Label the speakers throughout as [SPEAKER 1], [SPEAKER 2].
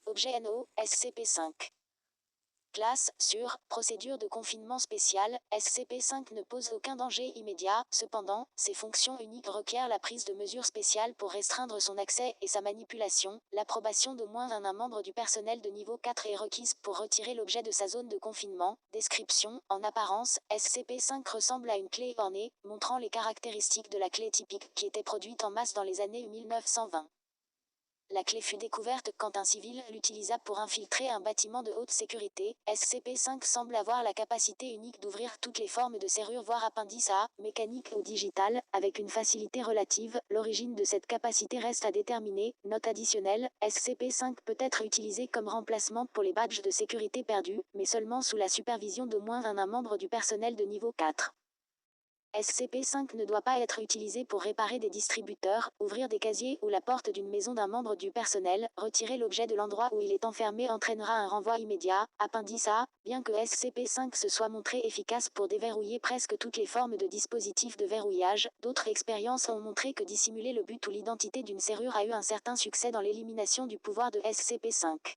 [SPEAKER 1] Objet NO, SCP-5. Classe, sûre, procédure de confinement spécial, SCP-5 ne pose aucun danger immédiat, cependant, ses fonctions uniques requièrent la prise de mesures spéciales pour restreindre son accès et sa manipulation. L'approbation d'au moins un membre du personnel de niveau 4 est requise pour retirer l'objet de sa zone de confinement. Description, en apparence, SCP-5 ressemble à une clé ornée, montrant les caractéristiques de la clé typique qui était produite en masse dans les années 1920. La clé fut découverte quand un civil l'utilisa pour infiltrer un bâtiment de haute sécurité. SCP-5 semble avoir la capacité unique d'ouvrir toutes les formes de serrure voire appendice A, mécanique ou digitale, avec une facilité relative. L'origine de cette capacité reste à déterminer. Note additionnelle, SCP-5 peut être utilisé comme remplacement pour les badges de sécurité perdus, mais seulement sous la supervision d'au moins un membre du personnel de niveau 4. SCP-5 ne doit pas être utilisé pour réparer des distributeurs, ouvrir des casiers ou la porte d'une maison d'un membre du personnel. Retirer l'objet de l'endroit où il est enfermé entraînera un renvoi immédiat. Appendice A, bien que SCP-5 se soit montré efficace pour déverrouiller presque toutes les formes de dispositifs de verrouillage, d'autres expériences ont montré que dissimuler le but ou l'identité d'une serrure a eu un certain succès dans l'élimination du pouvoir de SCP-5.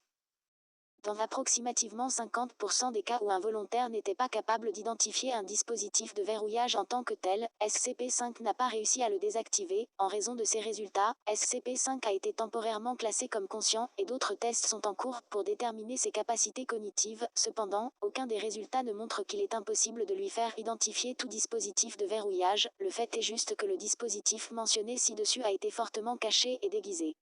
[SPEAKER 1] Dans approximativement 50% des cas où un volontaire n'était pas capable d'identifier un dispositif de verrouillage en tant que tel, SCP-5 n'a pas réussi à le désactiver. En raison de ces résultats, SCP-5 a été temporairement classé comme conscient et d'autres tests sont en cours pour déterminer ses capacités cognitives. Cependant, aucun des résultats ne montre qu'il est impossible de lui faire identifier tout dispositif de verrouillage. Le fait est juste que le dispositif mentionné ci-dessus a été fortement caché et déguisé.